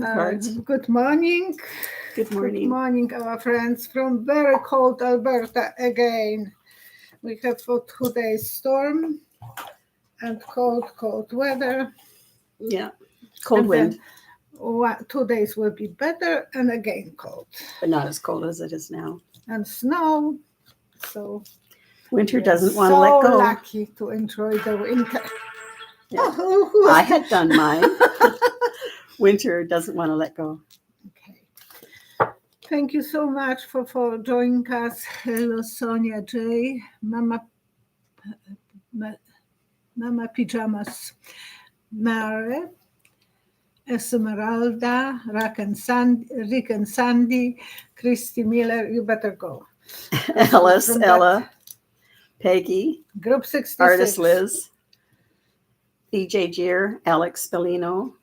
Cards. Good morning. Good Good morning. morning, our friends from very cold Alberta again. We have for 2 days storm and cold weather. Yeah. Cold And wind, then 2 days will be better and again cold. but not as cold as it is now. And snow. So Winter we're doesn't want to so let go. lucky to enjoy the winter. Yeah. Oh, who I was had done mine. Winter doesn't want to let go. Okay. Thank you so much for joining us. Hello, Sonia J. Mama Pajamas, Mare, Esmeralda, Rick and Sandy, Christy Miller. You better go. Alice, From Ella, Peggy, Group 66. Artist Liz, DJ Gier, Alex Spellino,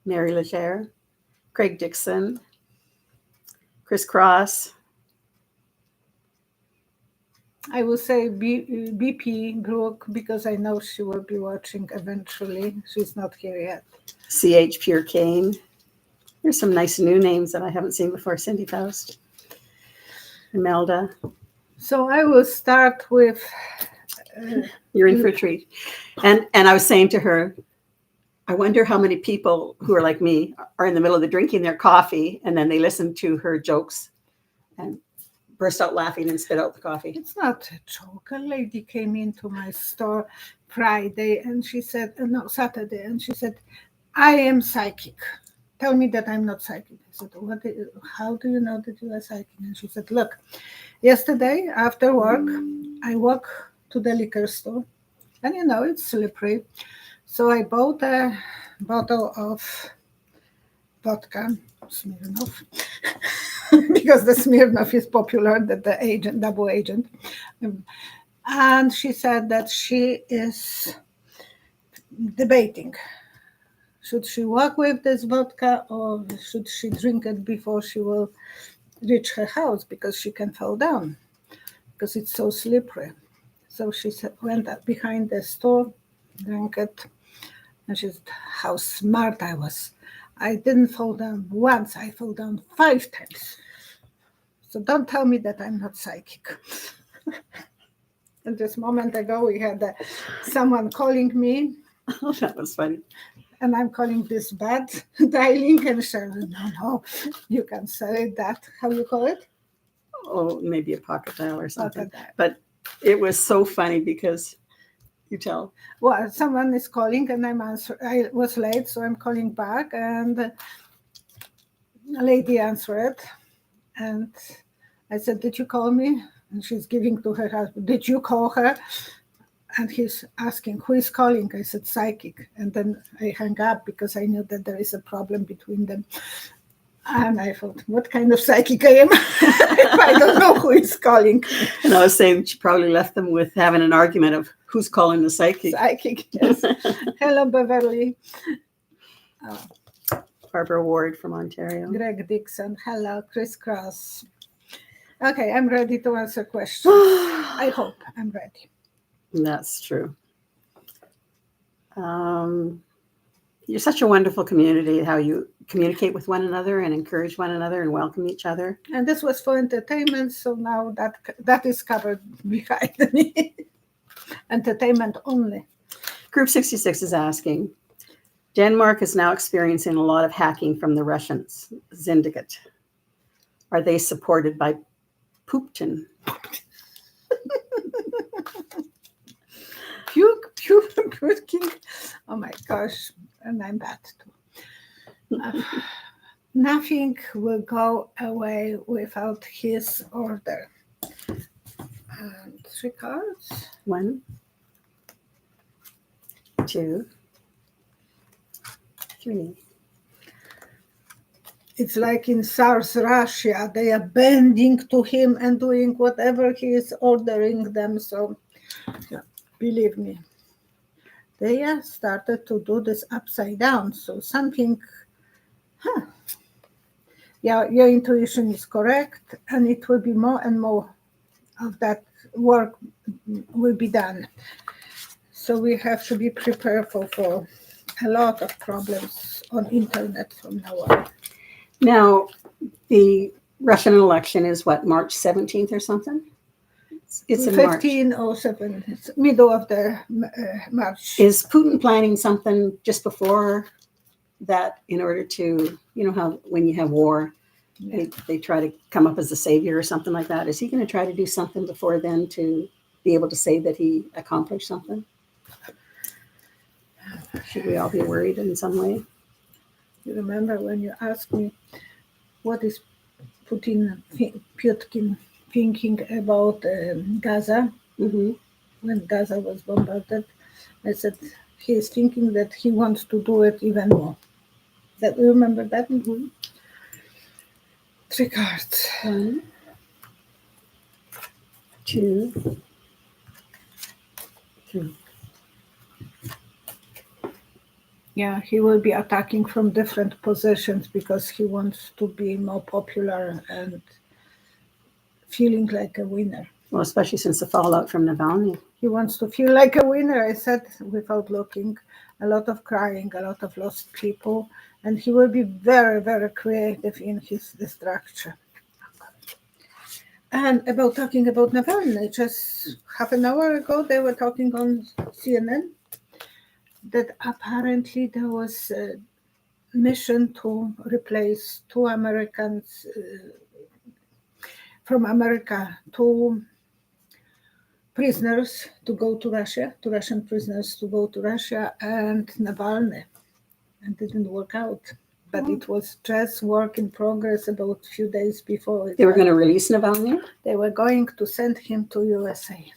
Mary Legere, Craig Dixon, Chris Cross. I will say BP Brooke because I know she will be watching eventually. She's not here yet. CH Pure Kane. There's some nice new names that I haven't seen before. Cindy Faust, Imelda. So I will start with. You're in for a treat. And I was saying to her, I wonder how many people who are like me are in the middle of the drinking their coffee and then they listen to her jokes and burst out laughing and spit out the coffee. It's not a joke. A lady came into my store Friday and she said, no, Saturday, and she said, I am psychic. Tell me that I'm not psychic. I said, how do you know that you are psychic? And she said, look, yesterday after work, I walk to the liquor store and it's slippery. So I bought a bottle of vodka, Smirnoff, because the Smirnoff is popular, that the agent, double agent. And she said that she is debating. Should she walk with this vodka or should she drink it before she will reach her house because she can fall down because it's so slippery. So she went up behind the store, drank it, and she said, how smart I was. I didn't fall down once, I fell down 5 times. So don't tell me that I'm not psychic. And just a moment ago, we had someone calling me. Oh, that was funny. And I'm calling this bad dialing, and she said, no, you can say that. How you call it? Oh, maybe a pocket dial or something. Pocket dial. But it was so funny because you tell. Well, someone is calling and I'm answering. I was late, so I'm calling back, and a lady answered. And I said, did you call me? And she's giving to her husband, did you call her? And he's asking, who is calling? I said, psychic. And then I hung up because I knew that there is a problem between them. And I thought, what kind of psychic I am if I don't know who is calling? And I was saying she probably left them with having an argument of who's calling the psychic. Psychic, yes. Hello, Beverly. Barbara Ward from Ontario. Greg Dixon. Hello, Chris Cross. Okay, I'm ready to answer questions. I hope I'm ready. That's true. You're such a wonderful community, how you communicate with one another and encourage one another and welcome each other. And this was for entertainment, so now that is covered behind me. Entertainment only. Group 66 is asking, Denmark is now experiencing a lot of hacking from the Russians, Syndicate. Are they supported by Putin? Puking. Oh my gosh, and I'm bad too. Nothing will go away without his order. 3 cards. 1, 2, 3. It's like in SARS Russia, they are bending to him and doing whatever he is ordering them. So, believe me, they have started to do this upside down. So something, yeah, your intuition is correct, and it will be more and more of that work will be done. So we have to be prepared for a lot of problems on internet from now on. Now, the Russian election is what, March 17th or something? It's in March. 1507, it's middle of the March. Is Putin planning something just before that in order to, you know how when you have war, Yeah. they try to come up as a savior or something like that? Is he going to try to do something before then to be able to say that he accomplished something? Should we all be worried in some way? You remember when you asked me what is Putin thinking about Gaza, Mm-hmm. when Gaza was bombarded? I said he is thinking that he wants to do it even more. That you remember that? Mm-hmm. 3 cards. 1, 2, 3. Yeah, he will be attacking from different positions because he wants to be more popular and feeling like a winner. Well, especially since the fallout from Navalny. He wants to feel like a winner, I said, without looking. A lot of crying, a lot of lost people, and he will be very, very creative in his destruction. And about talking about Navalny, just half an hour ago, they were talking on CNN that apparently there was a mission to replace 2 Americans from America, 2 prisoners to go to Russia, 2 Russian prisoners to go to Russia, and Navalny. And it didn't work out. But it was just work in progress about a few days before. They were going to release Navalny? They were going to send him to USA.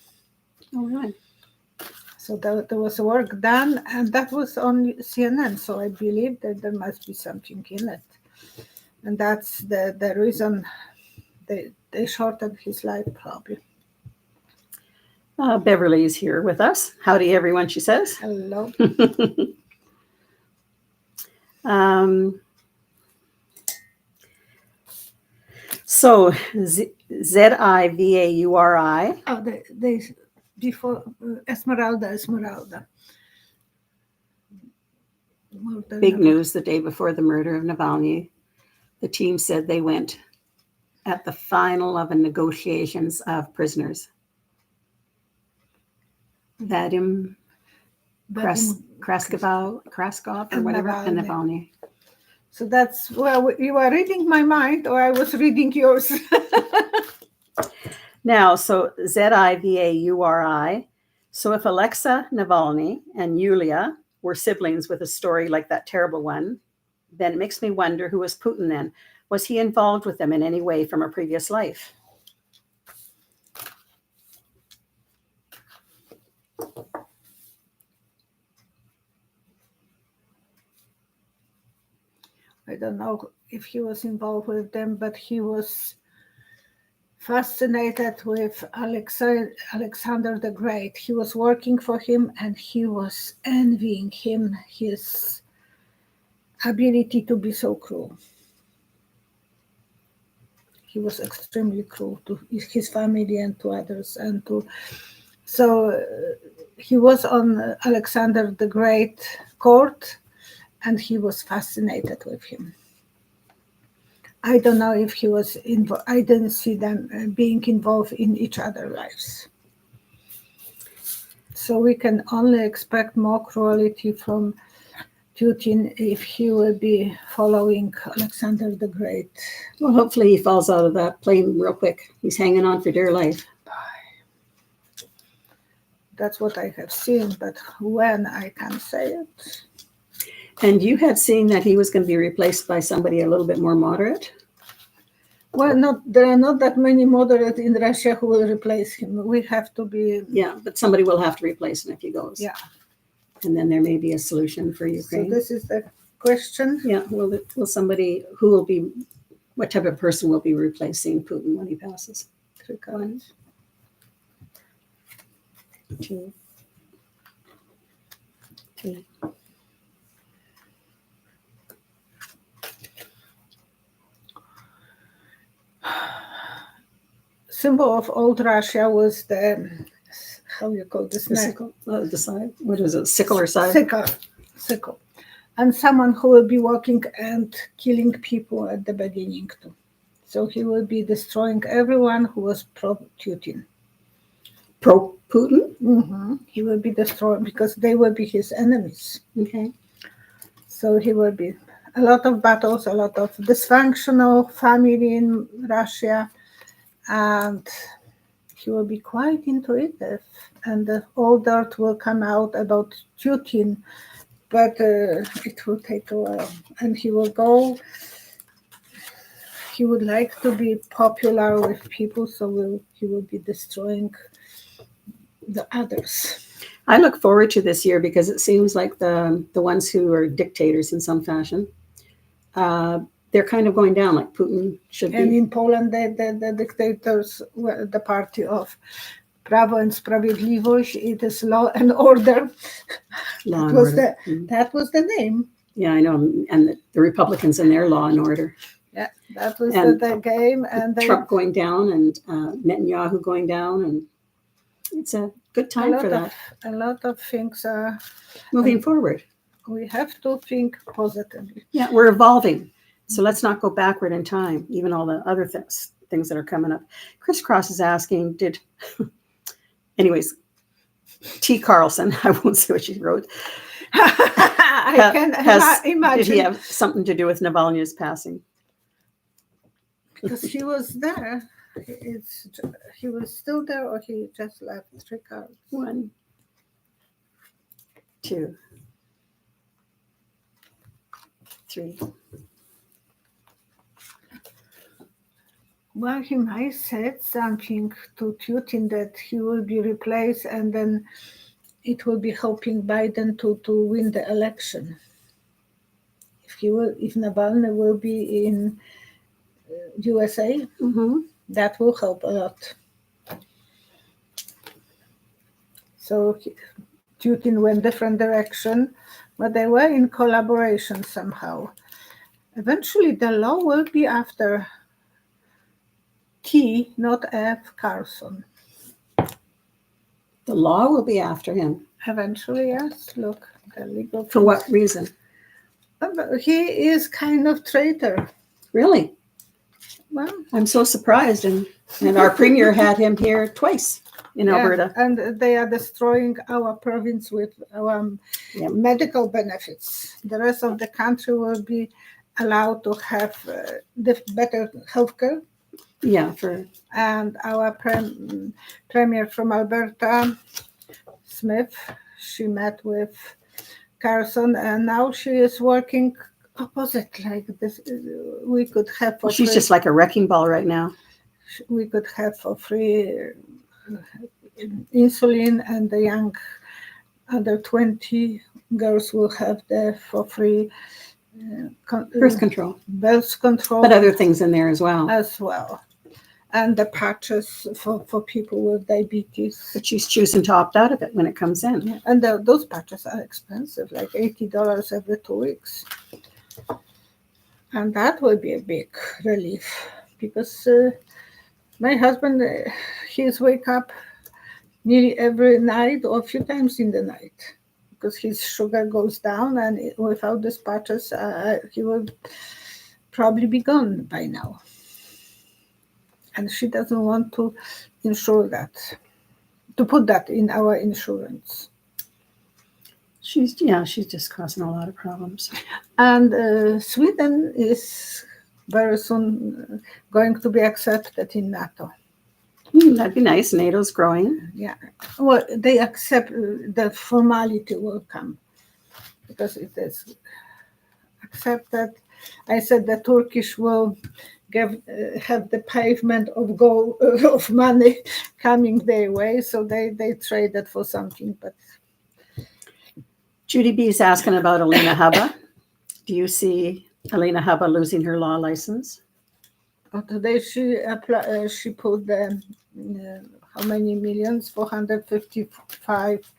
Oh, right. So there was work done, and that was on CNN. So I believe that there must be something in it. And that's the reason they shortened his life, probably. Beverly is here with us. Howdy, everyone, she says. Hello. So Zivauri. Oh, they before Esmeralda. Big news the day before the murder of Navalny. The team said they went at the final of a negotiations of prisoners. Vadim Kraskov or whatever, and Navalny. So that's, well, you were reading my mind, or I was reading yours. Now, so Zivauri. So if Alexa Navalny and Yulia were siblings with a story like that terrible one, then it makes me wonder, who was Putin then? Was he involved with them in any way from a previous life? I don't know if he was involved with them, but he was fascinated with Alexander the Great. He was working for him, and he was envying him, his ability to be so cruel. He was extremely cruel to his family and to others, he was on Alexander the Great court, and he was fascinated with him. I don't know if he was involved. I didn't see them being involved in each other's lives. So we can only expect more cruelty from Putin if he will be following Alexander the Great. Well, hopefully he falls out of that plane real quick. He's hanging on for dear life. That's what I have seen, but when, I can't say it. And you had seen that he was going to be replaced by somebody a little bit more moderate? Well, there are not that many moderates in Russia who will replace him. We have to be... Yeah, but somebody will have to replace him if he goes. Yeah. And then there may be a solution for Ukraine. So this is the question. Yeah, will somebody, what type of person will be replacing Putin when he passes? 3 cards. 1, 2, 3. Symbol of old Russia was the, how you call this? The sickle, the side. What is it? Sickle or side? Sickle. and someone who will be walking and killing people at the beginning too. So he will be destroying everyone who was pro-Putin. Pro-Putin? He will be destroyed because they will be his enemies. Okay. So he will be a lot of battles, a lot of dysfunctional family in Russia, and he will be quite intuitive, and all dirt will come out about Putin, but it will take a while, and he will go. He would like to be popular with people, so he will be destroying the others. I look forward to this year because it seems like the ones who are dictators in some fashion, they're kind of going down, like Putin should be. And in Poland, the dictators were the party of Prawo and Sprawiedliwość. It is law and order. Law and order. That was the name. Yeah, I know. And the Republicans and their law and order. Yeah, that was the game. And Trump going down and Netanyahu going down. And it's a good time for that. A lot of things are moving forward. We have to think positively. Yeah, we're evolving. So let's not go backward in time, even all the other things that are coming up. Crisscross is asking, anyways, T. Carlson, I won't say what she wrote. I can imagine. Did he have something to do with Navalnaya's passing? Because he was there. He was still there, or he just left 3 cards. 1, 2, 3. Well, he might said something to Putin that he will be replaced, and then it will be helping Biden to win the election. If Navalny will be in USA, that will help a lot. So Putin went different direction, but they were in collaboration somehow. Eventually, the law will be after T, not F. Carlson. The law will be after him. Eventually, yes. Look, the legal. For what reason? He is kind of traitor. Really? Well, I'm so surprised, and our premier had him here twice in Alberta. And they are destroying our province with our medical benefits. The rest of the country will be allowed to have better healthcare. Yeah, and our premier from Alberta, Smith, she met with Carlson, and now she is working opposite like this. We could have for she's free, just like a wrecking ball right now. We could have for free insulin, and the young under 20 girls will have for free birth control. But other things in there as well. And the patches for people with diabetes. But she's choosing to opt out of it when it comes in. Yeah. And those patches are expensive, like $80 every 2 weeks. And that will be a big relief because my husband, he's wake up nearly every night or a few times in the night because his sugar goes down, and without these patches, he will probably be gone by now. And she doesn't want to insure that, to put that in our insurance. She's just causing a lot of problems. And Sweden is very soon going to be accepted in NATO. That'd be nice. NATO's growing. Yeah. Well, they accept, the formality will come because it is accepted. I said the Turkish will have the pavement of gold of money coming their way, so they trade it for something. But Judy B is asking about Alina Habba. Do you see Alina Habba losing her law license? Today she put the how many millions? 455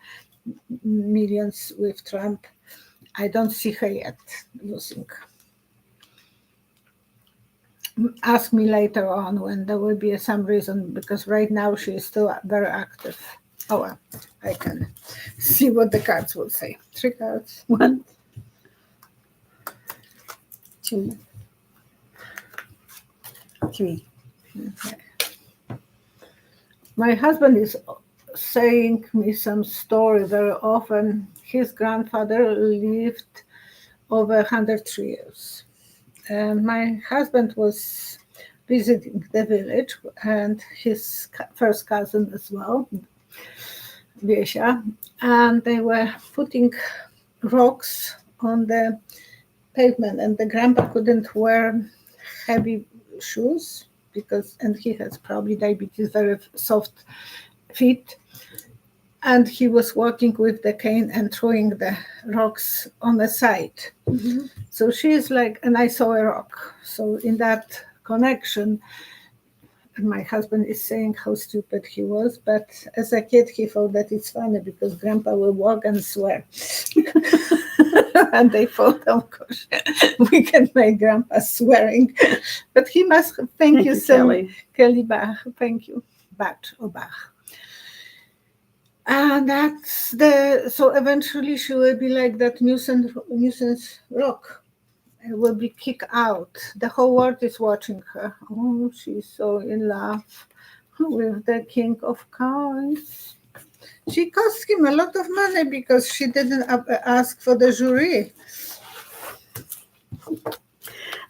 millions with Trump. I don't see her yet losing. Ask me later on when there will be some reason, because right now she is still very active. Oh, well, I can see what the cards will say. 3 cards. 1, 2, 3. Okay. My husband is saying me some story very often. His grandfather lived over 103 years. And my husband was visiting the village, and his first cousin as well, Violetta, and they were putting rocks on the pavement, and the grandpa couldn't wear heavy shoes and he has probably diabetes, very soft feet, and he was walking with the cane and throwing the rocks on the side. Mm-hmm. So she's like, and I saw a rock. So in that connection, my husband is saying how stupid he was, but as a kid he thought that it's funny because grandpa will walk and swear. And they thought, oh gosh, we can make grandpa swearing. But he must, thank you so much, Kelly Bach, thank you, Bach or Bach. And that's so eventually she will be like that nuisance rock. It will be kicked out. The whole world is watching her. Oh, she's so in love with the King of Coins. She cost him a lot of money because she didn't ask for the jury.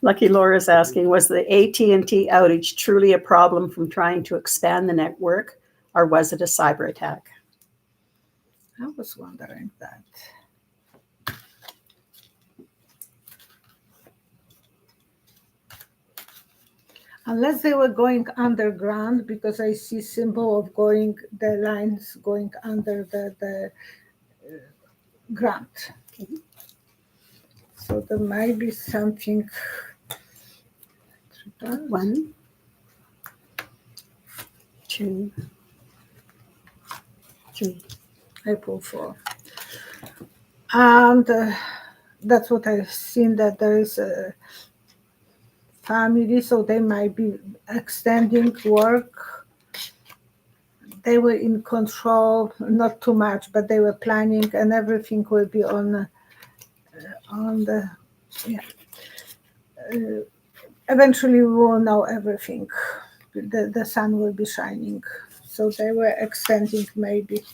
Lucky Laura's asking, was the AT&T outage truly a problem from trying to expand the network, or was it a cyber attack? I was wondering that. Unless they were going underground, because I see symbol of the lines going under the ground. Okay. So there might be something. 1, 2, 3. I pull 4. And that's what I've seen, that there is a family, so they might be extending work. They were in control, not too much, but they were planning, and everything will be on the, yeah. Eventually we will know everything. The sun will be shining. So they were extending maybe.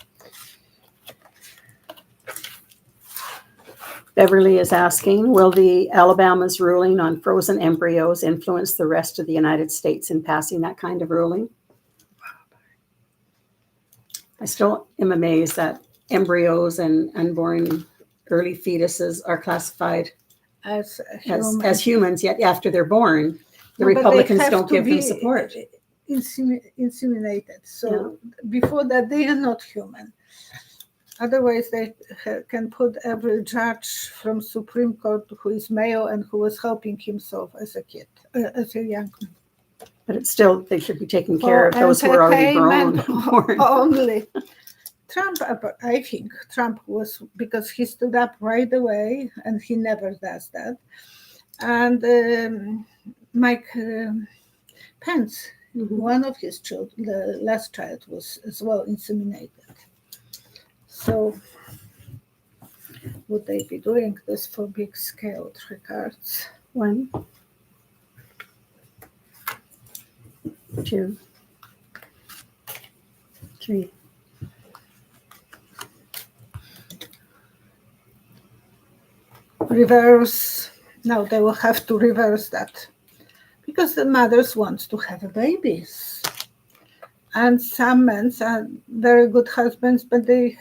Beverly is asking, will the Alabama's ruling on frozen embryos influence the rest of the United States in passing that kind of ruling? I still am amazed that embryos and unborn early fetuses are classified as humans, yet after they're born, the Republicans don't give them support. Inseminated. So before that, they are not human. Otherwise, they can put every judge from Supreme Court who is male and who was helping himself as a kid, as a young man. But it's still, they should be taking care of those who are already born. Only. Trump, I think Trump was, because he stood up right away, and he never does that. And Mike Pence, one of his children, the last child, was as well inseminated. So would they be doing this for big scale regards? 1, 2, 3. Reverse. No, they will have to reverse that because the mothers want to have babies. And some men are very good husbands, but they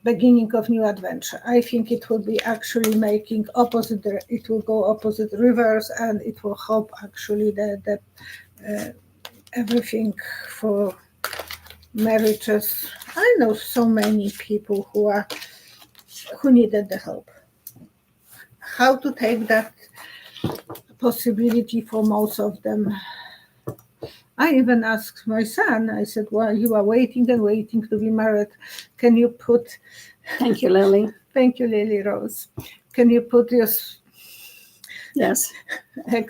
beginning of new adventure. I think it will be actually making opposite. It will go opposite, reverse, and it will help actually the everything for marriages. I know so many people who needed the help. How to take that possibility for most of them. I even asked my son, I said, well, you are waiting and waiting to be married. Can you put... Thank you, Lily. Thank you, Lily Rose. Can you put your... Yes. And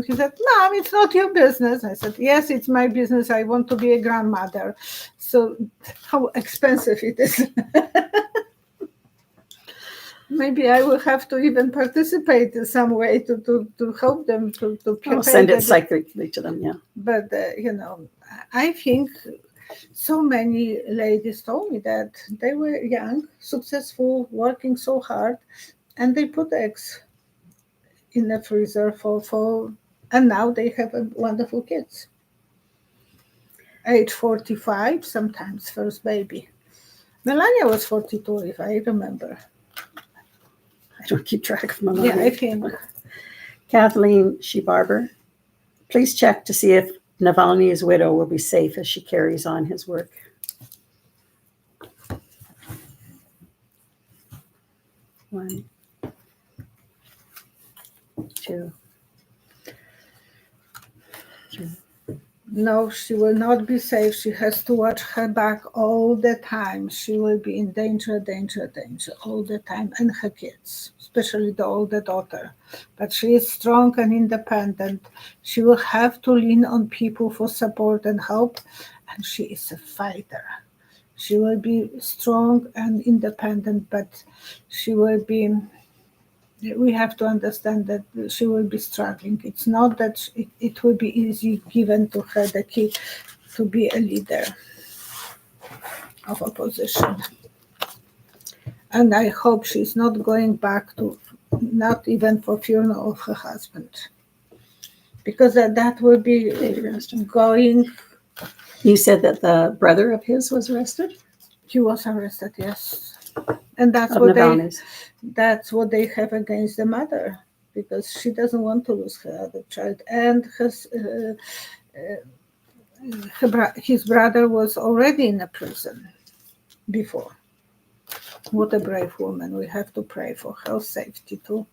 he said, Mom, it's not your business. I said, yes, it's my business. I want to be a grandmother. So how expensive it is. Maybe I will have to even participate in some way to help them to I'll prepare. send it psychically to them, yeah. But I think so many ladies told me that they were young, successful, working so hard, and they put eggs in the freezer and now they have wonderful kids. Age 45, sometimes first baby. Melania was 42, if I remember. I don't keep track of my Yeah, I money. think. Kathleen Shebarber, please check to see if Navalnya's widow will be safe as she carries on his work. One, two, three. No, she will not be safe. She has to watch her back all the time. She will be in danger all the time, and her kids, especially the older daughter. But she is strong and independent. She will have to lean on people for support and help, and she is a fighter. She will be strong and independent, but she will be. We have to understand that she will be struggling. It's not that it will be easy given to her the key to be a leader of opposition. And I hope she's not going back to, not even for funeral of her husband. Because that will be going. You said that the brother of his was arrested? He was arrested, yes. And that's Of what Navalny's. that's what they have against the mother, because she doesn't want to lose her other child. And his brother was already in a prison before. What a brave woman. We have to pray for her safety too.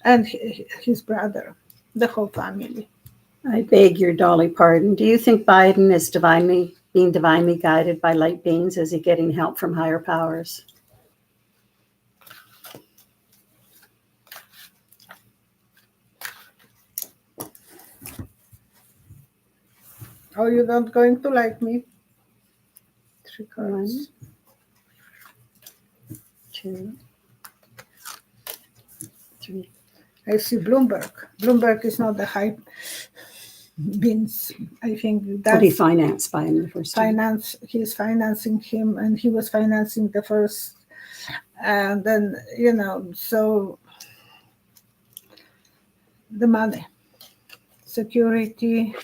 And his brother, the whole family. I beg your dolly pardon. Do you think Biden is being divinely guided by light beings? Is he getting help from higher powers? Oh, you're not going to like me? 3 cards. 1, 2, 3. I see Bloomberg. Bloomberg is not the high beans. I think that's He financed Biden the first time. He's financing him, and he was financing the first. And then, so the money, security,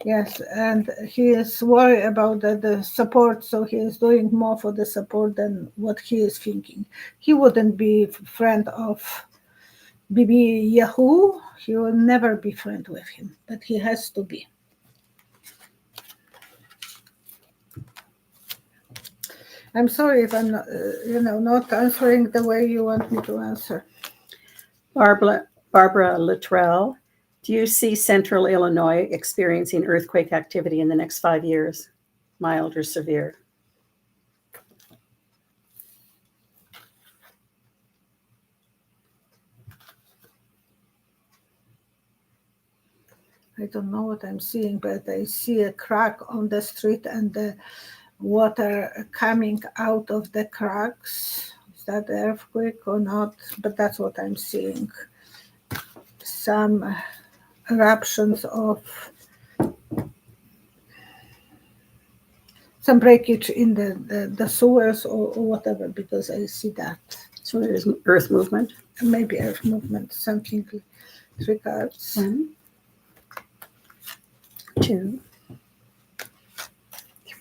yes, and he is worried about the support, so he is doing more for the support than what he is thinking. He wouldn't be friend of Bibi Yahoo. He will never be friend with him, but he has to be. I'm sorry if I'm not, not answering the way you want me to answer. Barbara Luttrell, do you see Central Illinois experiencing earthquake activity in the next 5 years, mild or severe? I don't know what I'm seeing, but I see a crack on the street and the water coming out of the cracks. Is that the earthquake or not? But that's what I'm seeing. Some eruptions of some breakage in the sewers or whatever, because I see that. So there's earth movement? Maybe earth movement, something regards. 1, 2, 3.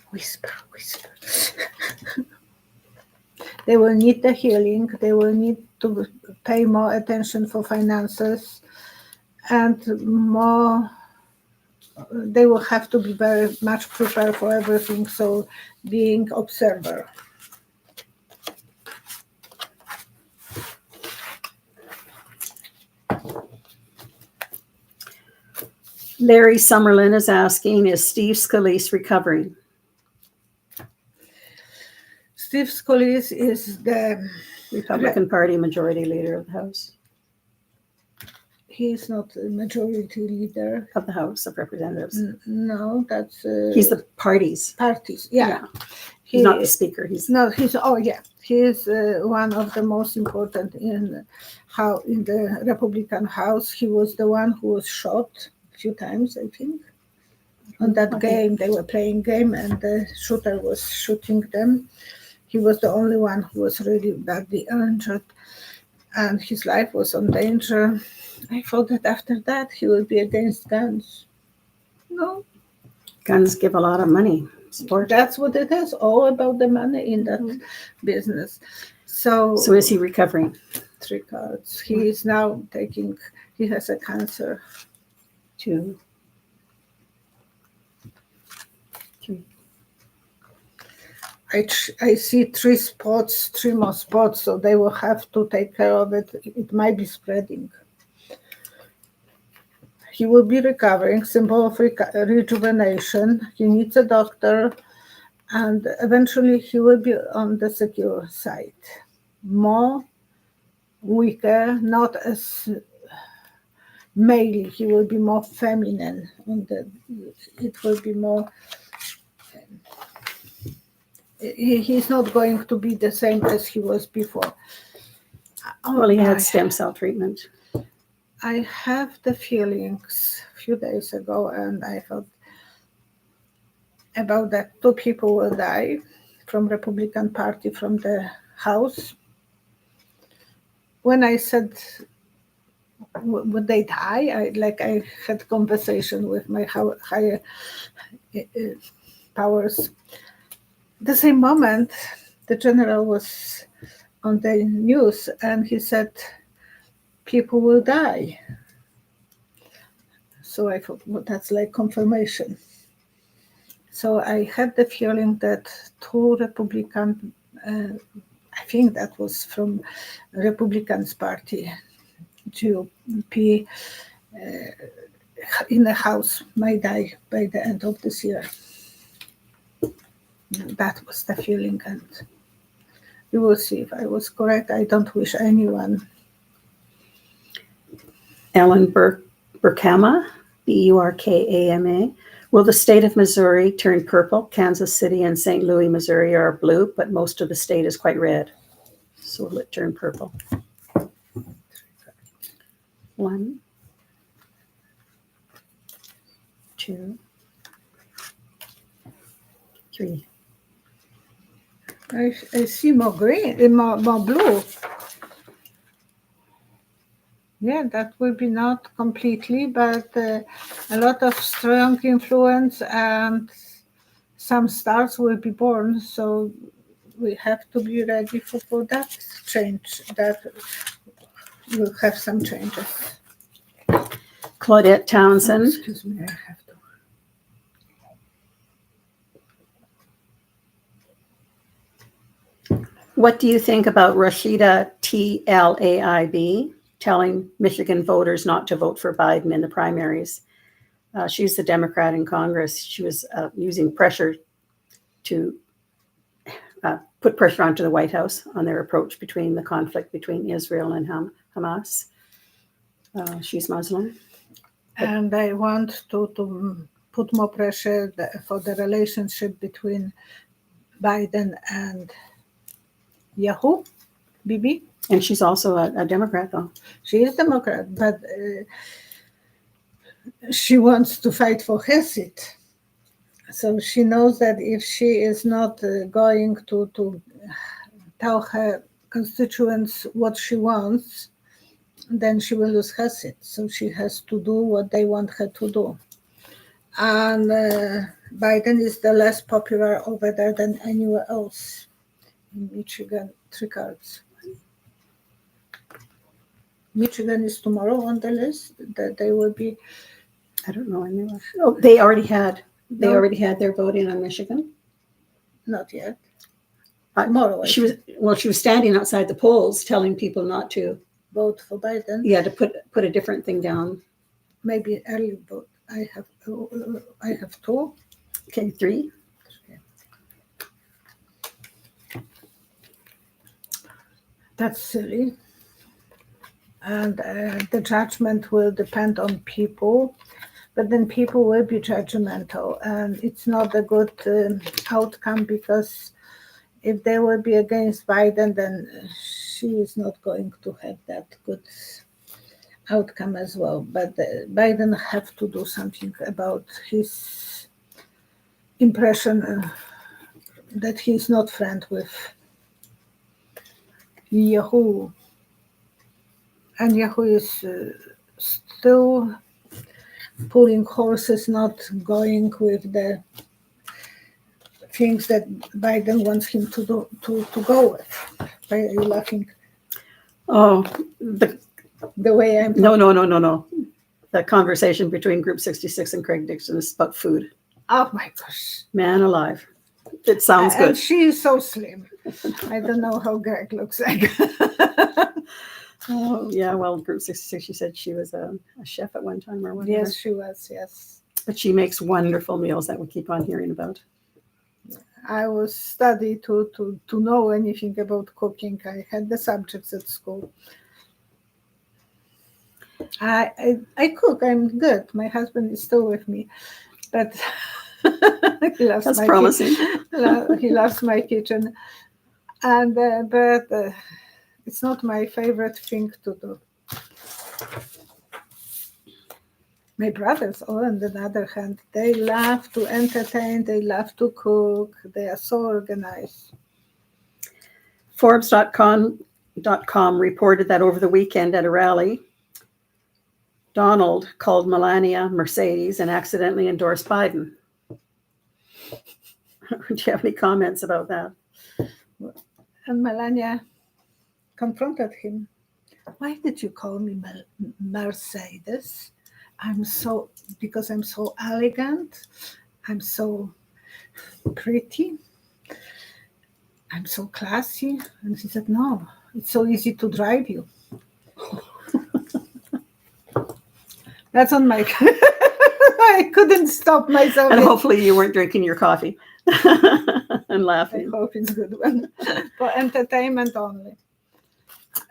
Whisper. They will need the healing. They will need to pay more attention for finances, and more. They will have to be very much prepared for everything. So, being observer. Larry Summerlin is asking, is Steve Scalise recovering? Steve Scalise is the Republican Party Majority Leader of the House. He is not a majority leader. of the House of Representatives. No, that's He's the party's. parties. Yeah, He's not the speaker. He's no. He's he is one of the most important in the Republican House. He was the one who was shot a few times, I think. On that game, they were playing game, and the shooter was shooting them. He was the only one who was really badly injured, and his life was in danger. I thought that after that he would be against guns. No, guns give a lot of money. Support. that's what it is. All about the money in that business. So is he recovering? 3 cards. He is now taking. He has a cancer. 2, 3. I see 3 spots, 3 more spots, so they will have to take care of it. It might be spreading. He will be recovering, symbol of rejuvenation. He needs a doctor, and eventually he will be on the secure side. More weaker, not as male. He will be more feminine. It will be more. He's not going to be the same as he was before. Well, he had stem cell treatment. I have the feelings a few days ago, and I thought about that 2 people will die from Republican Party from the House. When I said, would they die? I had conversation with my higher powers. The same moment, the general was on the news, and he said, people will die. So I thought, well, that's like confirmation. So I had the feeling that 2 Republican, I think that was from Republicans Party, GOP, in the House might die by the end of this year. That was the feeling, and we will see if I was correct. I don't wish anyone. Ellen Burkama, Burkama. Will the state of Missouri turn purple? Kansas City and St. Louis, Missouri are blue, but most of the state is quite red. So will it turn purple? 1, 2, 3. I see more green, more blue. Yeah, that will be not completely, but a lot of strong influence, and some stars will be born. So we have to be ready for that change. That will have some changes. Claudette Townsend. Excuse me, I have to. What do you think about Rashida Tlaib telling Michigan voters not to vote for Biden in the primaries? She's the Democrat in Congress. She was using pressure to put pressure onto the White House on their approach between the conflict between Israel and Hamas. She's Muslim. And I want to put more pressure for the relationship between Biden and Yahoo, Bibi. And she's also a Democrat, though. She is Democrat, but she wants to fight for her seat. So she knows that if she is not going to tell her constituents what she wants, then she will lose her seat. So she has to do what they want her to do. And Biden is the less popular over there than anywhere else. In Michigan, 3 cards. Michigan is tomorrow on the list. That they will be. I don't know. Oh, they already had. They already had their vote in on Michigan. Not yet. Tomorrow. She was standing outside the polls, telling people not to vote for Biden. Yeah, to put a different thing down. Maybe early vote. I have 2. Okay, 3. That's silly. and the judgment will depend on people, but then people will be judgmental, and it's not a good outcome, because if they will be against Biden, then she is not going to have that good outcome as well. But Biden have to do something about his impression that he's not friend with Yahoo, and Yahoo is still pulling horses, not going with the things that Biden wants him to do to go with. Why are you laughing? Oh, The way I'm no. The conversation between Group 66 and Craig Dixon is about food. Oh my gosh. Man alive. It sounds And good. she is so slim. I don't know how Greg looks like. Oh, yeah. Well, Group 66, she said she was a chef at one time or whatever. Yes, she was, yes. But she makes wonderful meals that we keep on hearing about. I was study to know anything about cooking. I had the subjects at school. I cook. I'm good. My husband is still with me, but he loves That's my promising. he loves my kitchen, and but it's not my favorite thing to do. My brothers, on the other hand, they love to entertain. They love to cook. They are so organized. Forbes.com reported that over the weekend at a rally, Donald called Melania Mercedes and accidentally endorsed Biden. Do you have any comments about that? And Melania confronted him. Why did you call me Mercedes? Because I'm so elegant. I'm so pretty. I'm so classy. And he said, no, it's so easy to drive you. That's on my... I couldn't stop myself. And hopefully you weren't drinking your coffee and laughing. I hope it's a good one. For entertainment only.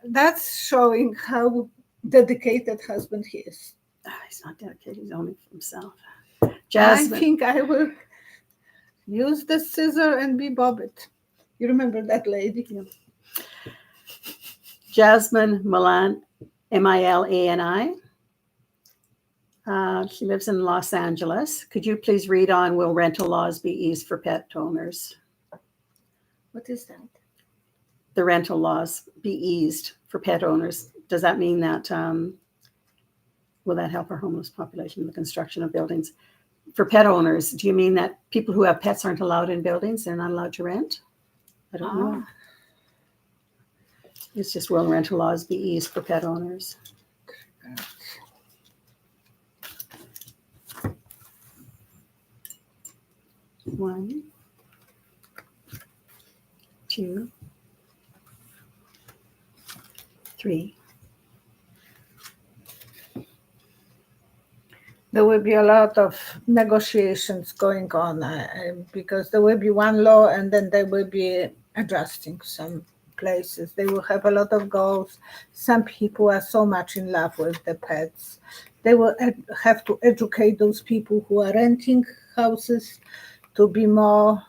That's showing how dedicated husband he is. He's not dedicated. He's only for himself. Jasmine. I think I will use the scissor and be bobbed. You remember that lady? Yeah. Jasmine Milan, Milani. She lives in Los Angeles. Could you please read on, will rental laws be eased for pet owners? What is that? The rental laws be eased for pet owners. Does that mean that, will that help our homeless population in the construction of buildings? For pet owners, do you mean that people who have pets aren't allowed in buildings? They're not allowed to rent? I don't know. It's just, will rental laws be eased for pet owners? One, two, three. There will be a lot of negotiations going on because there will be one law and then they will be adjusting some places. They will have a lot of goals. Some people are so much in love with the pets. They will have to educate those people who are renting houses to be more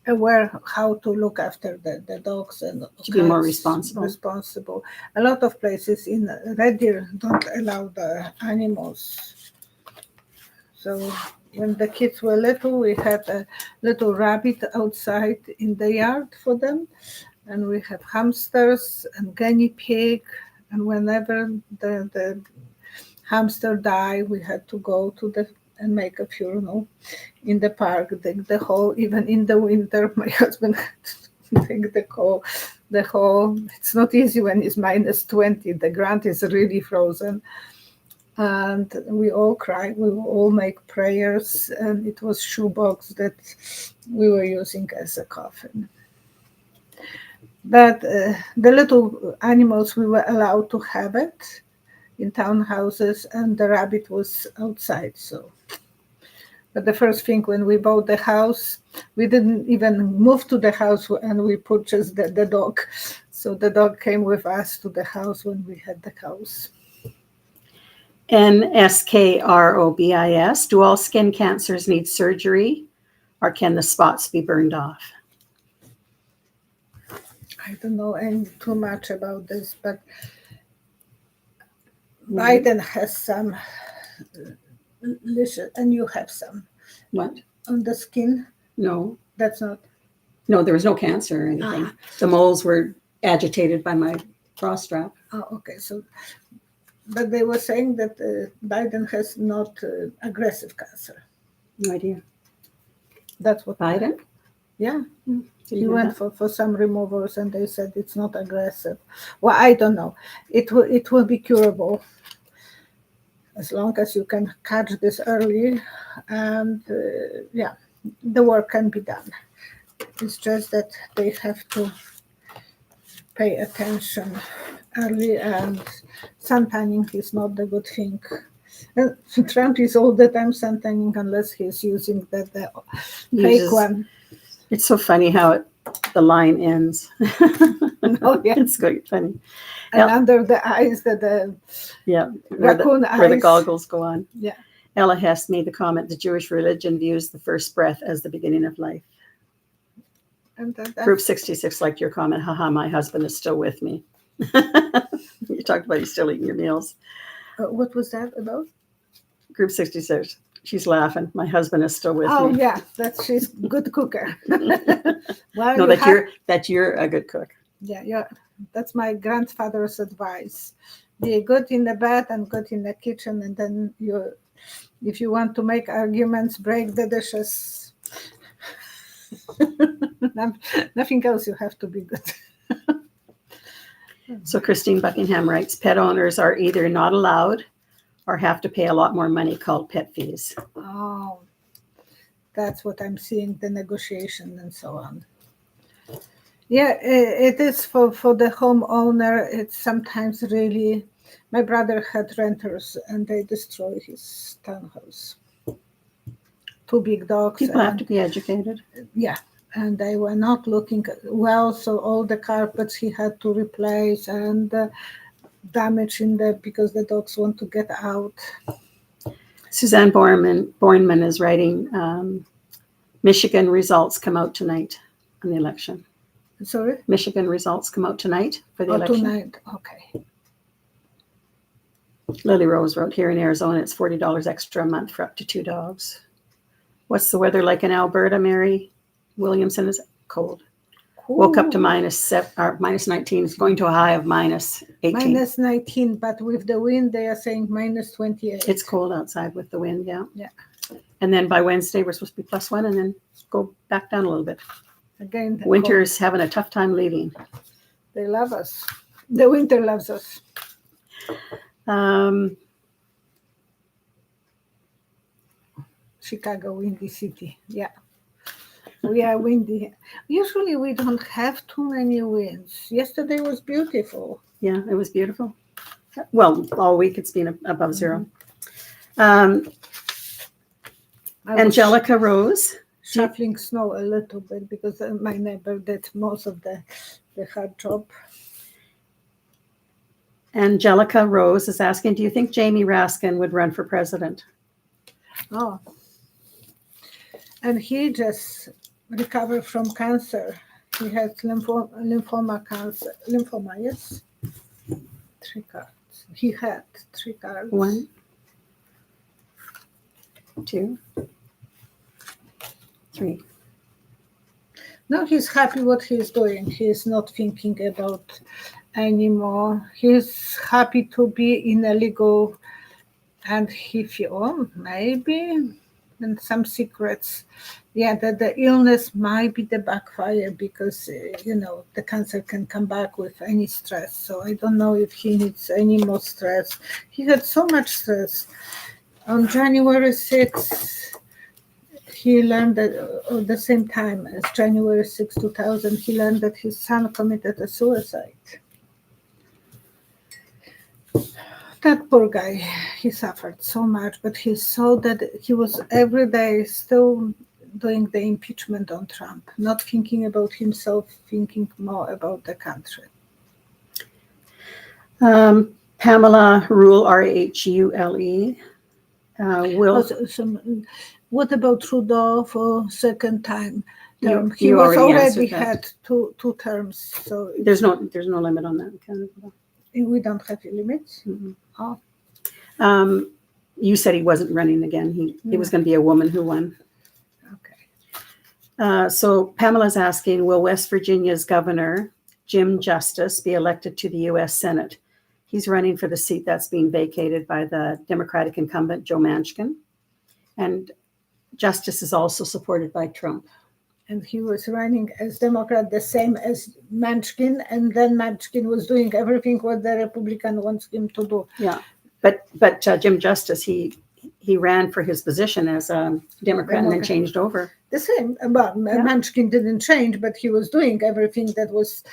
aware how to look after the dogs and to be more responsible. A lot of places in Red Deer don't allow the animals. So when the kids were little, we had a little rabbit outside in the yard for them, and we have hamsters and guinea pig, and whenever the hamster died, we had to go to and make a funeral in the park. The whole, even in the winter, my husband had to take the whole. It's not easy when it's -20. The ground is really frozen, and we all cried. We all make prayers, and it was shoebox that we were using as a coffin. But the little animals, we were allowed to have it in townhouses, and the rabbit was outside, so But the first thing when we bought the house, we didn't even move to the house and we purchased the dog. So the dog came with us to the house when we had the house. NSKROBIS, do all skin cancers need surgery or can the spots be burned off? I don't know any too much about this, but Biden has some lesions, and you have some. What? On the skin? No. That's not. No, there was no cancer or anything. The moles were agitated by my bra strap. Oh, okay. So, but they were saying that Biden has not aggressive cancer. No idea. That's what Biden? Yeah. He hear went that? for some removals and they said it's not aggressive. Well, I don't know. It will be curable as long as you can catch this early, and the work can be done. It's just that they have to pay attention early, and sun tanning is not the good thing. And Trump is all the time sun tanning unless he's using the fake one. It's so funny how the line ends. Oh, yeah. It's quite funny. And under the eyes, the raccoon eyes. Where the goggles go on. Yeah. Ella Hess made the comment, the Jewish religion views the first breath as the beginning of life. And Group 66 liked your comment, haha, my husband is still with me. You talked about he's still eating your meals. What was that about? Group 66. She's laughing. My husband is still with me. Oh, yeah, she's a good cooker. Well, no, that you're a good cook. Yeah, that's my grandfather's advice. Be good in the bed and good in the kitchen, and then if you want to make arguments, break the dishes. Nothing else, you have to be good. So Christine Buckingham writes, pet owners are either not allowed or have to pay a lot more money called pet fees. Oh, that's what I'm seeing, the negotiation and so on. Yeah, it is for the homeowner. It's sometimes really, my brother had renters and they destroy his townhouse. 2 big dogs. People have to be educated. Yeah, and they were not looking well, so all the carpets he had to replace, and damage in there because the dogs want to get out. Suzanne Bornman is writing, Michigan results come out tonight on the election. Sorry? Michigan results come out tonight for the election. Tonight, okay. Lily Rose wrote, here in Arizona, it's $40 extra a month for up to 2 dogs. What's the weather like in Alberta, Mary Williamson? Is cold. Cool. Woke up to minus 19. It's going to a high of minus 18. Minus 19, but with the wind, they are saying minus 28. It's cold outside with the wind, yeah. Yeah. And then by Wednesday, we're supposed to be +1 and then go back down a little bit. Again, winter's having a tough time leaving. They love us. The winter loves us. Chicago, windy city. Yeah. We are windy. Usually we don't have too many winds. Yesterday was beautiful. Yeah, it was beautiful. Well, all week it's been above zero. Angelica Rose. Shuffling snow a little bit because my neighbor did most of the hard job. Angelica Rose is asking, do you think Jamie Raskin would run for president? Oh. And he just recovered from cancer. He had lymphoma cancer. Lymphoma, yes? 3 cards. He had 3 cards. 1, 2, 3. No, he's happy what he's doing. He's not thinking about anymore. He's happy to be in a legal, and he feels maybe and some secrets. Yeah, that the illness might be the backfire because, the cancer can come back with any stress. So I don't know if he needs any more stress. He had so much stress. On January 6th, he learned that at the same time as January 6, 2000, he learned that hhis son committed a suicide. That poor guy, he suffered so much, but he saw that he was every day still doing the impeachment on Trump, not thinking about himself, thinking more about the country. Pamela Rule, Rhule, will. What about Trudeau for second time term? He You was already already answered that. had two terms, so There's no limit on that in Canada. we don't have a limit. Mhm. Oh, You said he wasn't running again. It was going to be a woman who won. okay. So Pamela's asking, will West Virginia's governor, Jim Justice, be elected to the U.S. Senate? He's running for the seat that's being vacated by the Democratic incumbent, Joe Manchin. And Justice is also supported by Trump. And he was running as Democrat, the same as Manchin, and then Manchin was doing everything what the Republican wants him to do. Yeah, but Jim Justice, he ran for his position as a Democrat and then changed over. The same, but Manchin didn't change, but he was doing everything that was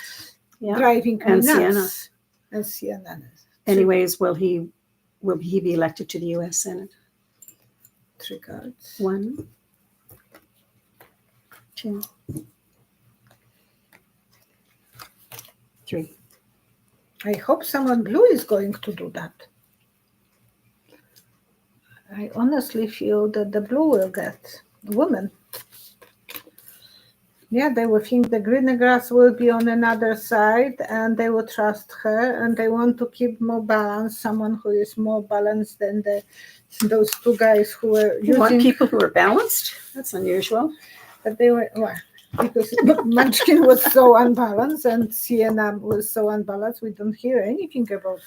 driving me and nuts. And Sienna. Anyways, will he be elected to the U.S. Senate? 3 cards. 1, 2, 3. I hope someone blue is going to do that. I honestly feel that the blue will get a woman. Yeah, they will think the green grass will be on another side and they will trust her and they want to keep more balance, someone who is more balanced than those two guys who were using... You want people who are balanced? That's unusual. But they were, well, because Munchkin was so unbalanced and Sienna was so unbalanced, we don't hear anything about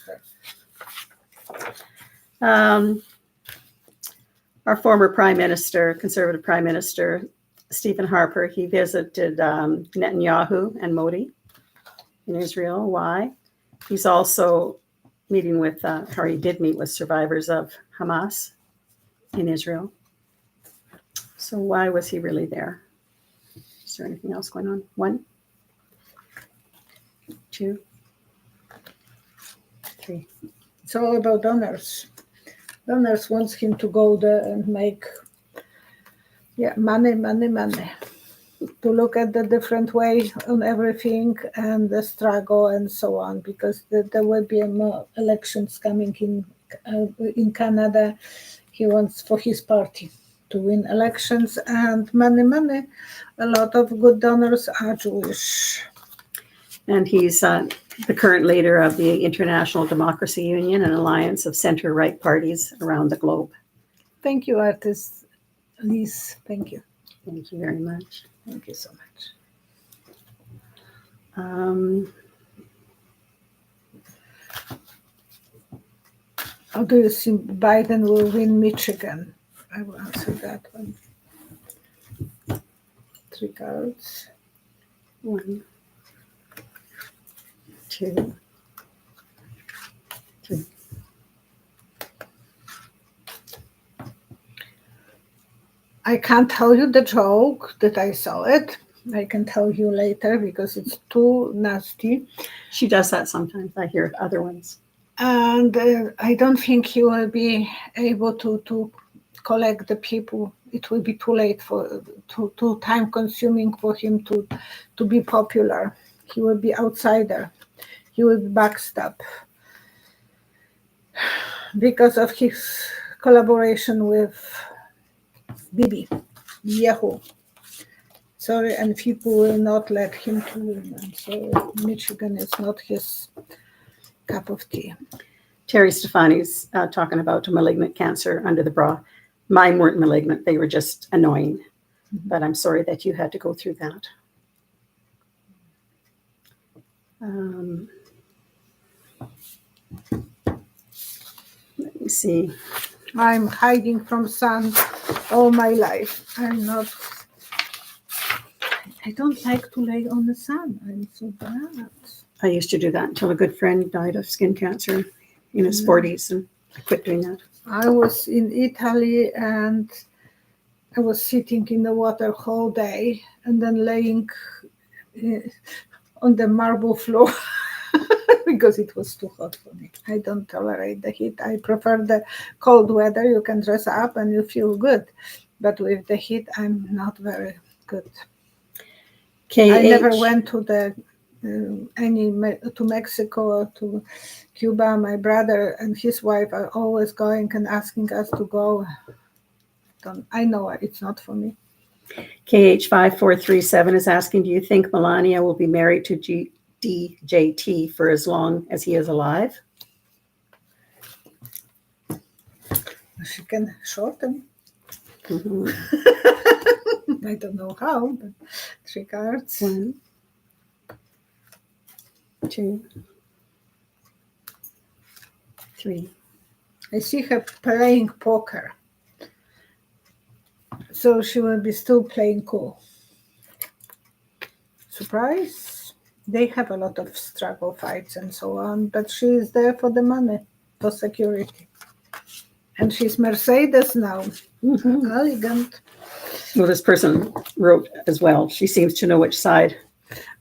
her. Our former Prime Minister, Conservative Prime Minister, Stephen Harper, he visited Netanyahu and Modi in Israel. Why? He's also meeting with, or he did meet with survivors of Hamas in Israel. So why was he really there? Is there anything else going on? 1, 2, 3. It's all about donors. Donors wants him to go there and make money. To look at the different way on everything and the struggle and so on, because there will be more elections coming in Canada. He wants for his party to win elections and money. A lot of good donors are Jewish. And he's the current leader of the International Democracy Union, an alliance of center-right parties around the globe. Thank you, artist Lise. Thank you. Thank you very much. Thank you so much. How do you think Biden will win Michigan? I will answer that one. 3 cards. 1, 2, 3. I can't tell you the joke that I saw it. I can tell you later because it's too nasty. She does that sometimes. I hear other ones. And I don't think he will be able to collect the people. It will be too late too time consuming for him to be popular. He will be outsider. He will be backstab because of his collaboration with Bibi, Yahoo. Sorry, and people will not let him to win. And so Michigan is not his cup of tea. Terry Stefani's talking about malignant cancer under the bra. Mine weren't malignant. They were just annoying. Mm-hmm. But I'm sorry that you had to go through that. Let me see. I'm hiding from sun all my life. I don't like to lay on the sun. I'm so bad. I used to do that until a good friend died of skin cancer in his 40s, and I quit doing that. I was in Italy and I was sitting in the water whole day and then laying on the marble floor because it was too hot for me. I don't tolerate the heat. I prefer the cold weather. You can dress up and you feel good. But with the heat, I'm not very good. I never went to to Mexico or to Cuba. My brother and his wife are always going and asking us to go. I know it's not for me. KH5437 is asking, do you think Melania will be married to DJT for as long as he is alive? She can shorten. Mm-hmm. I don't know how, but 3 cards. 1, 2, 3. I see her playing poker. So she will be still playing cool. Surprise? They have a lot of struggle fights and so on, but she is there for the money, for security. And she's Mercedes now. Mm-hmm. Elegant. Well, this person wrote as well, she seems to know which side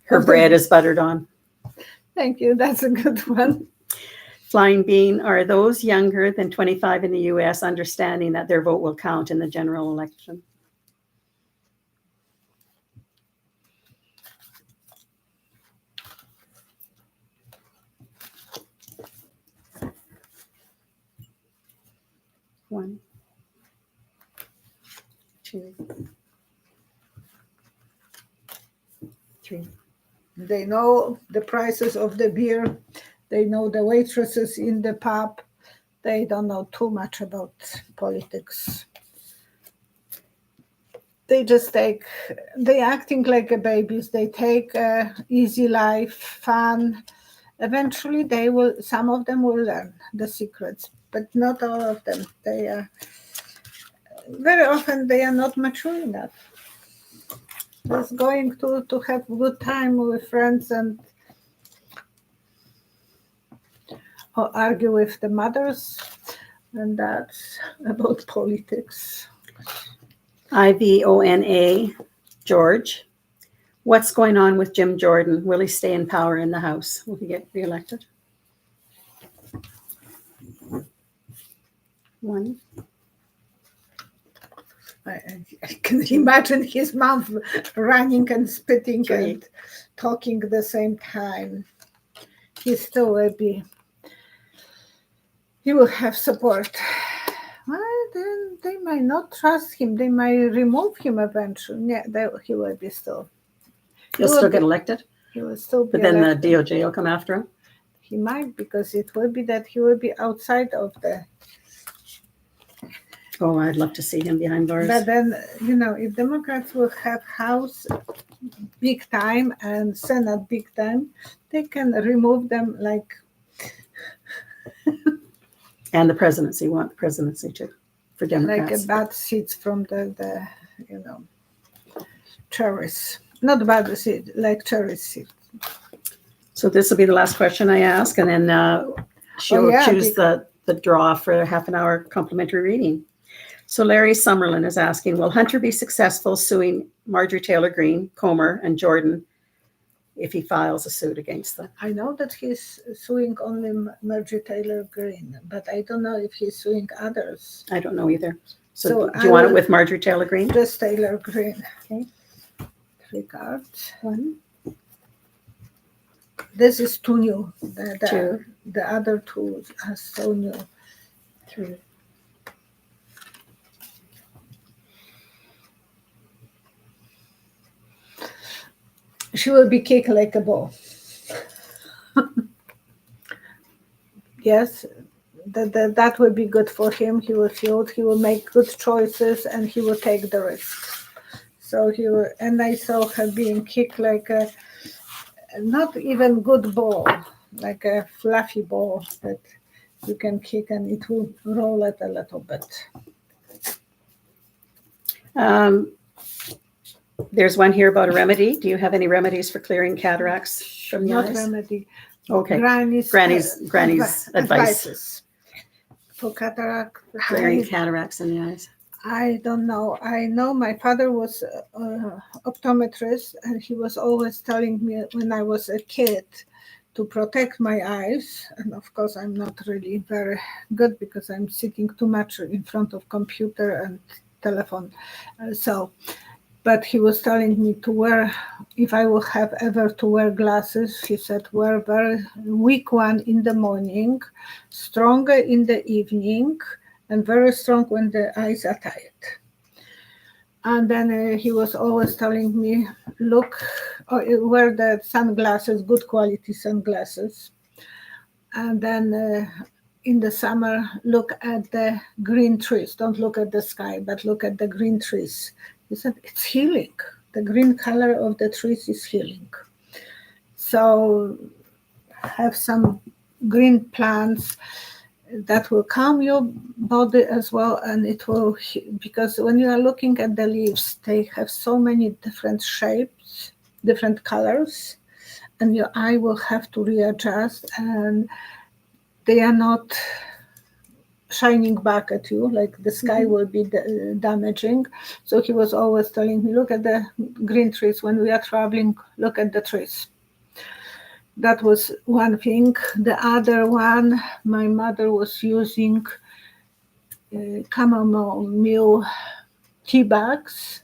her bread is buttered on. Thank you. That's a good one. Flying Bean, are those younger than 25 in the U.S. understanding that their vote will count in the general election? One, 2, 3. They know the prices of the beer. They know the waitresses in the pub. They don't know too much about politics. They just they're acting like babies. They take easy life, fun. Eventually, some of them will learn the secrets, but not all of them. They are, very often they are not mature enough. Just going to have good time with friends and or argue with the mothers, and that's about politics. IVONA, George. What's going on with Jim Jordan? Will he stay in power in the House? Will he get reelected? 1. I can imagine his mouth running and spitting 3. and talking at the same time. He still will be. He will have support. Well, then they might not trust him. They might remove him eventually. Yeah, he will be still. He'll still get elected? He will still be But then elected. the DOJ will come after him? He might, because it will be that he will be outside of the... Oh, I'd love to see him behind bars. But then, if Democrats will have House big time and Senate big time, they can remove them like... And the presidency, want the presidency too, for Democrats. Like a bad seats from the cherries. Not bad seat, like cherry seat. So this will be the last question I ask, and then she'll choose the draw for a half an hour complimentary reading. So Larry Summerlin is asking, will Hunter be successful suing Marjorie Taylor Greene, Comer, and Jordan if he files a suit against them? I know that he's suing only Marjorie Taylor Greene, but I don't know if he's suing others. I don't know either. So do you want it with Marjorie Taylor Greene? Just Taylor Greene. Okay. 3 cards. 1. This is too new. 2. The other 2 are so new. 3. She will be kicked like a ball. Yes, that will be good for him. He will feel he will make good choices and he will take the risk. So he will, and I saw her being kicked like a not even good ball, like a fluffy ball that you can kick and it will roll it a little bit. There's one here about a remedy. Do you have any remedies for clearing cataracts from the eyes? Not remedy. Okay. Granny's advice. For cataract. Clearing cataracts in the eyes. I don't know. I know my father was optometrist, and he was always telling me when I was a kid to protect my eyes. And of course, I'm not really very good because I'm sitting too much in front of computer and telephone. But he was telling me to wear, if I will have ever to wear glasses, he said, wear very weak one in the morning, stronger in the evening, and very strong when the eyes are tired. And then he was always telling me, look, wear the sunglasses, good quality sunglasses. And then in the summer, look at the green trees. Don't look at the sky, but look at the green trees. He said, it's healing. The green color of the trees is healing. So have some green plants that will calm your body as well, and it will, because when you are looking at the leaves, they have so many different shapes, different colors, and your eye will have to readjust, and they are not shining back at you, like the sky will be damaging. So he was always telling me, look at the green trees. When we are traveling, look at the trees. That was one thing. The other one, my mother was using chamomile tea bags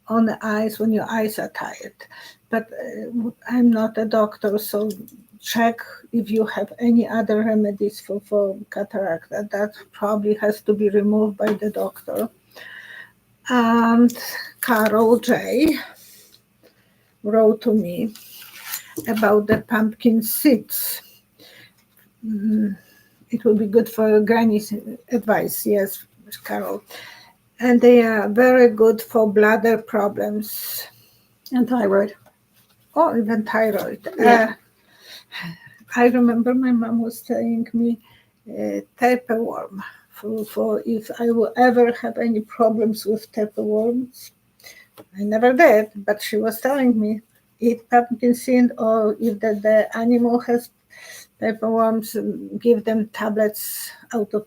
on the eyes when your eyes are tired. But I'm not a doctor, so check if you have any other remedies for cataract. That probably has to be removed by the doctor. And Carol J. wrote to me about the pumpkin seeds. It will be good for granny's advice, yes, Carol. And they are very good for bladder problems. And thyroid. Oh, even thyroid. Yeah. I remember my mom was telling me tapeworm. For if I will ever have any problems with tapeworms. I never did, but she was telling me, eat pumpkin seed, or if the animal has tapeworms, give them tablets out of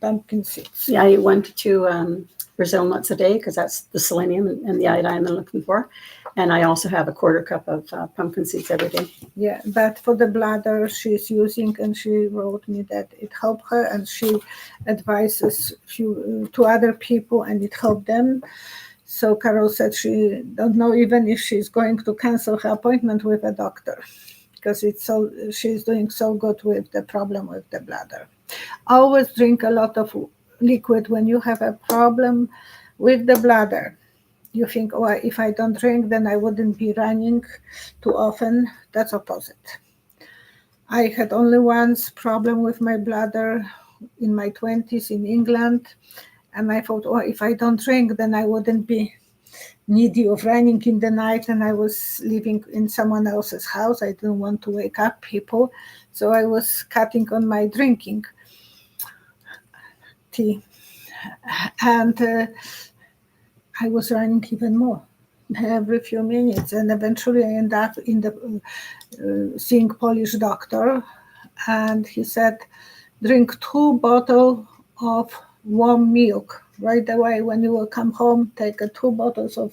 pumpkin seeds. Yeah, I eat 1 to 2 Brazil nuts a day because that's the selenium and the iodine I'm looking for. And I also have a 1/4 cup of pumpkin seeds every day. Yeah, but for the bladder she's using, and she wrote me that it helped her, and she advises to other people, and it helped them. So Carol said she don't know even if she's going to cancel her appointment with a doctor because she's doing so good with the problem with the bladder. Always drink a lot of liquid when you have a problem with the bladder. You think, oh, if I don't drink, then I wouldn't be running too often. That's opposite. I had only once problem with my bladder in my 20s in England. And I thought, oh, if I don't drink, then I wouldn't be needy of running in the night. And I was living in someone else's house. I didn't want to wake up people. So I was cutting on my drinking tea. And I was running even more every few minutes. And eventually I ended up in the seeing Polish doctor. And he said, drink 2 bottles of warm milk right away. When you will come home, take 2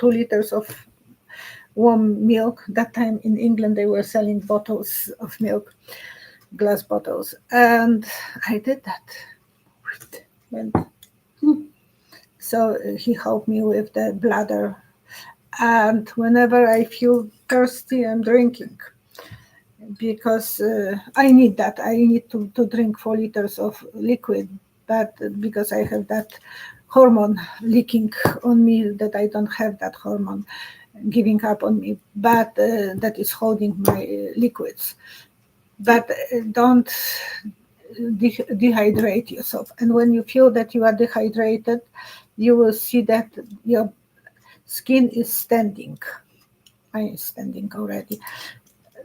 liters of warm milk. That time in England, they were selling bottles of milk, glass bottles. And I did that. So he helped me with the bladder. And whenever I feel thirsty, I'm drinking. Because I need that. I need to drink 4 liters of liquid, but because I have that hormone leaking on me, that I don't have that hormone giving up on me, but that is holding my liquids. But don't dehydrate yourself. And when you feel that you are dehydrated, you will see that your skin is standing. Mine is standing already.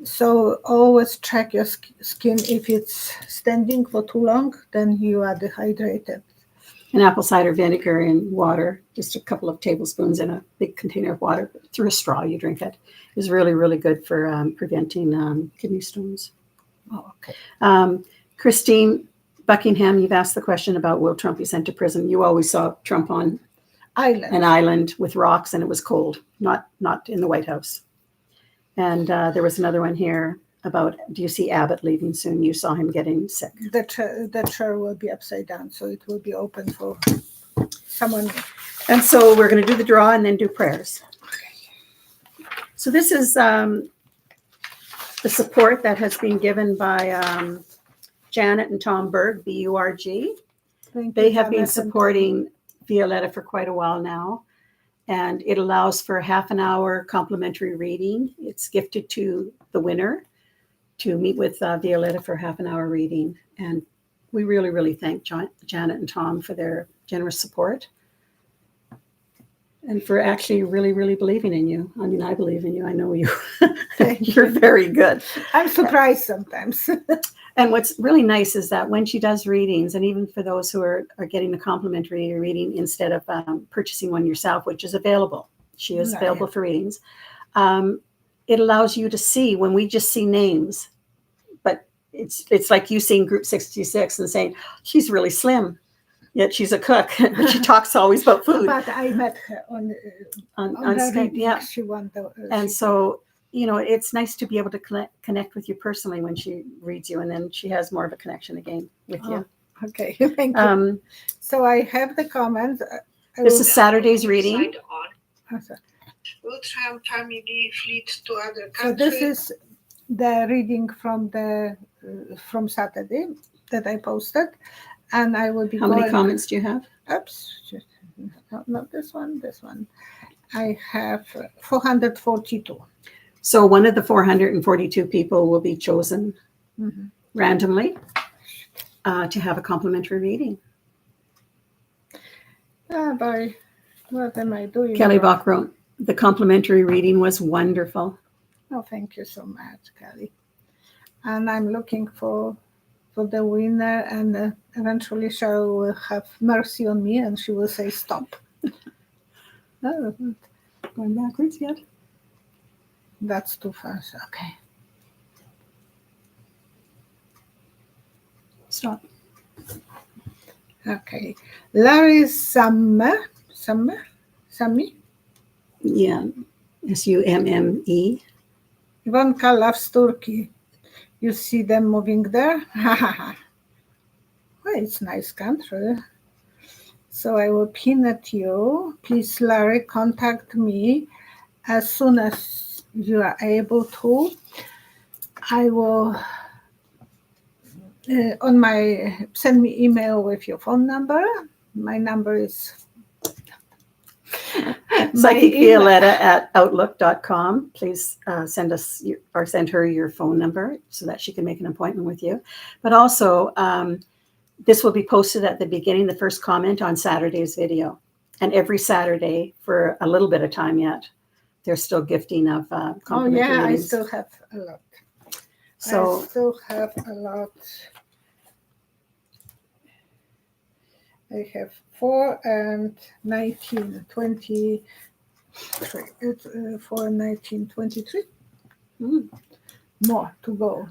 So always check your skin. If it's standing for too long, then you are dehydrated. And apple cider vinegar in water, just a couple of tablespoons in a big container of water. Through a straw, you drink it. Is really, really good for preventing kidney stones. Oh, okay. Christine Buckingham, you've asked the question about will Trump be sent to prison? You always saw Trump on an island with rocks, and it was cold, not in the White House. And there was another one here. about, do you see Abbott leaving soon? You saw him getting sick. The chair will be upside down, so it will be open for someone. And so we're going to do the draw and then do prayers. So this is the support that has been given by Janet and Tom Berg, BURG. They have been supporting Violetta for quite a while now, and it allows for a half an hour complimentary reading. It's gifted to the winner to meet with Violetta for a half an hour reading. And we really, really thank Janet and Tom for their generous support and for actually really, really believing in you. I mean, I believe in you. I know you. You're very good. I'm surprised sometimes. And what's really nice is that when she does readings, and even for those who are getting the complimentary reading instead of purchasing one yourself, which is available, she is available for readings, it allows you to see when we just see names. But it's like you seeing Group 66 and saying, she's really slim, yet she's a cook, but she talks always about food. But I met her on Skype, yeah. She won and so, you know, it's nice to be able to connect with you personally when she reads you, and then she has more of a connection again with you. Okay, thank you. So I have the comment. This is Saturday's reading. Will Trump family flee to other countries? So this is the reading from Saturday that I posted, and I will be. How many comments do you have? Oops, not this one. This one. I have 442. So one of the 442 people will be chosen randomly to have a complimentary reading. Bye. What am I doing? Kelly Bach wrote, the complimentary reading was wonderful. Oh, thank you so much, Kelly. And I'm looking for the winner, and eventually Cheryl will have mercy on me and she will say stop. Oh, going backwards yet? That's too fast. Okay. Stop. Okay. Larry Sammy? Yeah. Summe. Ivanka loves Turkey. You see them moving there? Well, it's a nice country. So I will pin at you. Please, Larry, contact me as soon as you are able to. I will send me email with your phone number. My number is psychicvioletta@outlook.com. Please send her your phone number so that she can make an appointment with you. But also, this will be posted at the beginning, the first comment on Saturday's video. And every Saturday for a little bit of time yet, they're still gifting of complimentary readings. I still have a lot. So I still have a lot. I have 4 and 19, 23. 4 and 19, 23. More to go.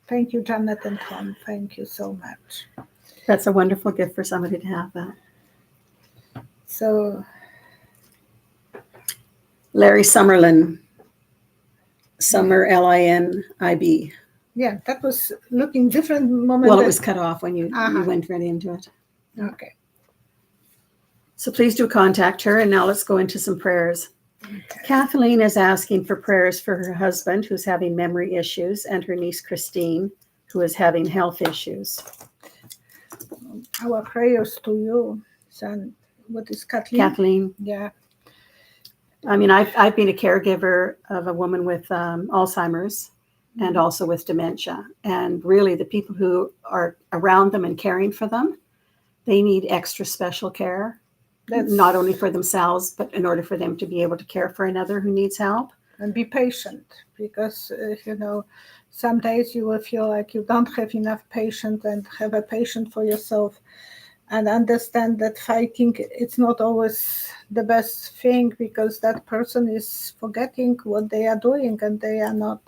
Thank you, Janet and Tom. Thank you so much. That's a wonderful gift for somebody to have that. So Larry Summerlin. Summer, LINIB. Yeah, that was looking different moment. Well, it was cut off when you went right into it. Okay. So please do contact her. And now let's go into some prayers. Okay. Kathleen is asking for prayers for her husband, who's having memory issues, and her niece, Christine, who is having health issues. Our prayers to you, son. What is Kathleen? Kathleen. Yeah. I mean, I've been a caregiver of a woman with Alzheimer's and also with dementia. And really, the people who are around them and caring for them, they need extra special care. That's not only for themselves, but in order for them to be able to care for another who needs help. And be patient, because, some days you will feel like you don't have enough patience, and have a patience for yourself, and understand that fighting, it's not always the best thing, because that person is forgetting what they are doing, and they are not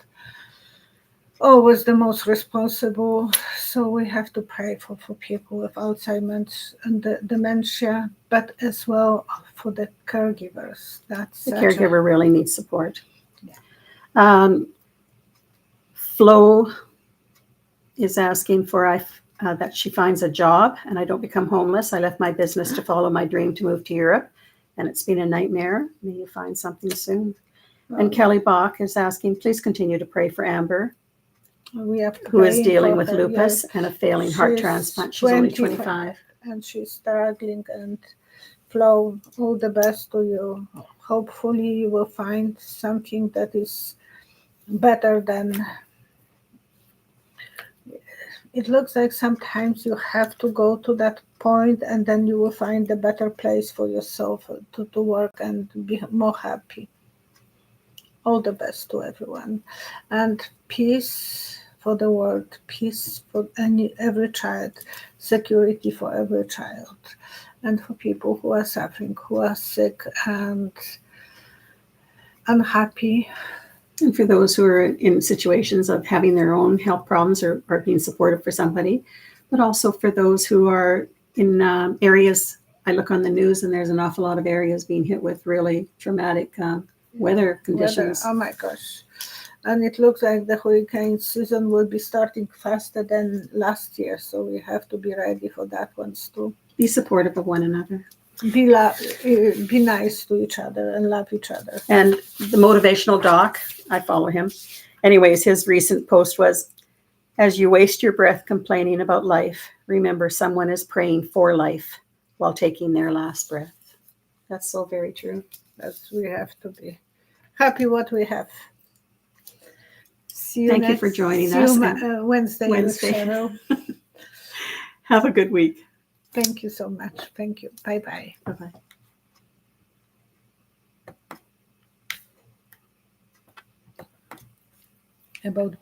always the most responsible. So we have to pray for people with Alzheimer's and the dementia, but as well for the caregivers. That's the caregiver really needs support. Yeah. Flo is asking for that she finds a job and I don't become homeless. I left my business to follow my dream to move to Europe, and it's been a nightmare. May you find something soon. And Kelly Bach is asking, please continue to pray for Amber, We are who is praying dealing for with her, lupus yes. and a failing heart She's transplant. She's only 25. 25. And she's struggling. And Flo, all the best to you. Hopefully you will find something that is better than. It looks like sometimes you have to go to that point and then you will find a better place for yourself to work and be more happy. All the best to everyone. And peace for the world, peace for every child, security for every child, and for people who are suffering, who are sick and unhappy. And for those who are in situations of having their own health problems or being supportive for somebody, but also for those who are in areas, I look on the news and there's an awful lot of areas being hit with really traumatic weather conditions. Oh my gosh. And it looks like the hurricane season will be starting faster than last year, so we have to be ready for that ones too. Be supportive of one another. Be nice to each other and love each other. And the motivational doc, I follow him. Anyways, his recent post was, as you waste your breath complaining about life, remember someone is praying for life while taking their last breath. That's so very true. We have to be happy what we have. See you Thank you for joining us. Wednesday. Have a good week. Thank you so much. Thank you. Bye-bye. Bye-bye. About